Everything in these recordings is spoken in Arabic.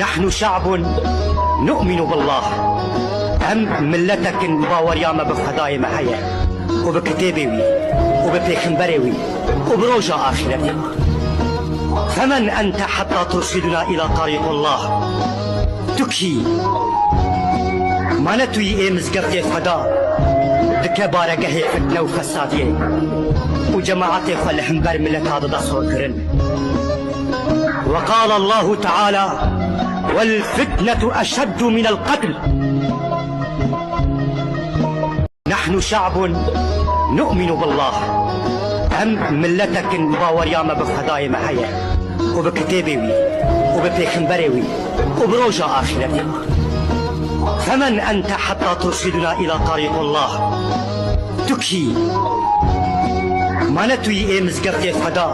نحن شعب نؤمن بالله. هم ملتك باور ياما بفداي محيا وبكتابي وببيخنبري وبروجا آخرتي. فمن أنت حتى ترشدنا إلى طريق الله؟ تكي ما نتوي مزقفتي فدا دكبارة قهي فتنة وفسادية وجماعتي فالحنبر ملت هذا دصور كرن. وقال الله تعالى: والفتنة أشد من القتل. نحن شعب نؤمن بالله. هم ملتك باور ياما بفداي محيا وبكتابي وببيخنبري وبروجا آخرتي. فمن أنت حتى ترشدنا إلى طريق الله؟ تكي ما نتوي مزقفتي فدا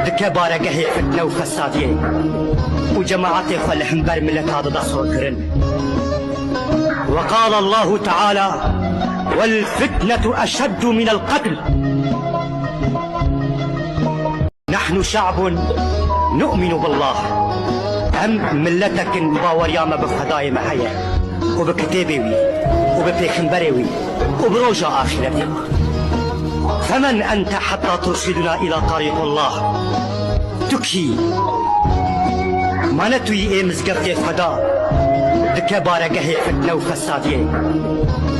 دكبارة قهي فتنة وفسادية وجماعتي فالحنبر ملت هذا دصور كرن. وقال الله تعالى: والفتنة أشد من القتل. نحن شعب نؤمن بالله. هم ملتك باور ياما بفداي محيا وبكتابي وببيخنبري وبروجا آخرتي. فمن أنت حتى ترشدنا إلى طريق الله؟ تكي ما نتوي مزقفتي فدا دكبارة قهي فتنة وفسادية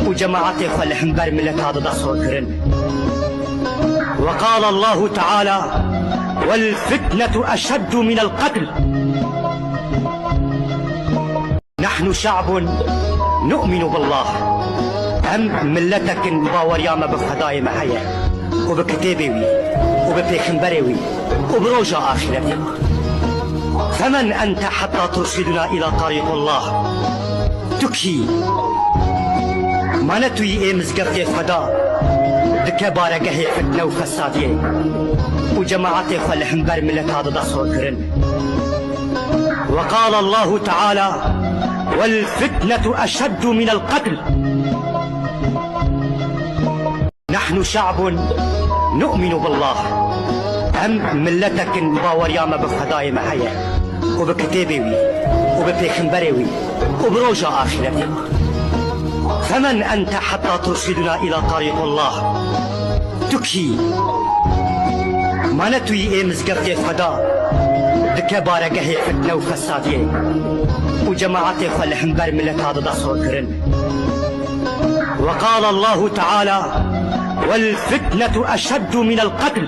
وجماعتي فالحنبر ملت هذا دصور كرن. وقال الله تعالى: والفتنة أشد من القتل. نحن شعب نؤمن بالله. هم ملتك باور ياما بفداي محيا وبكتابي وببيخنبري وبروجا آخرتي. فمن أنت حتى ترشدنا إلى طريق الله؟ تكي ما نتوي مزقفتي فدا دكبارة قهي فتنة وفسادية وجماعتي فالحنبر ملت هذا دصور كرن. وقال الله تعالى: والفتنة أشد من القتل. نحن شعب نؤمن بالله. هم ملتك باور ياما بفداي محيا وبكتابي وببيخنبري وبروجا آخرتي. فمن أنت حتى ترشدنا إلى طريق الله؟ تكي ما نتوي مزقفتي فدا دكبارة قهي فتنة وفسادية وجماعتي فالحنبر ملت هذا دصور كرن. وقال الله تعالى: والفتنة أشد من القتل.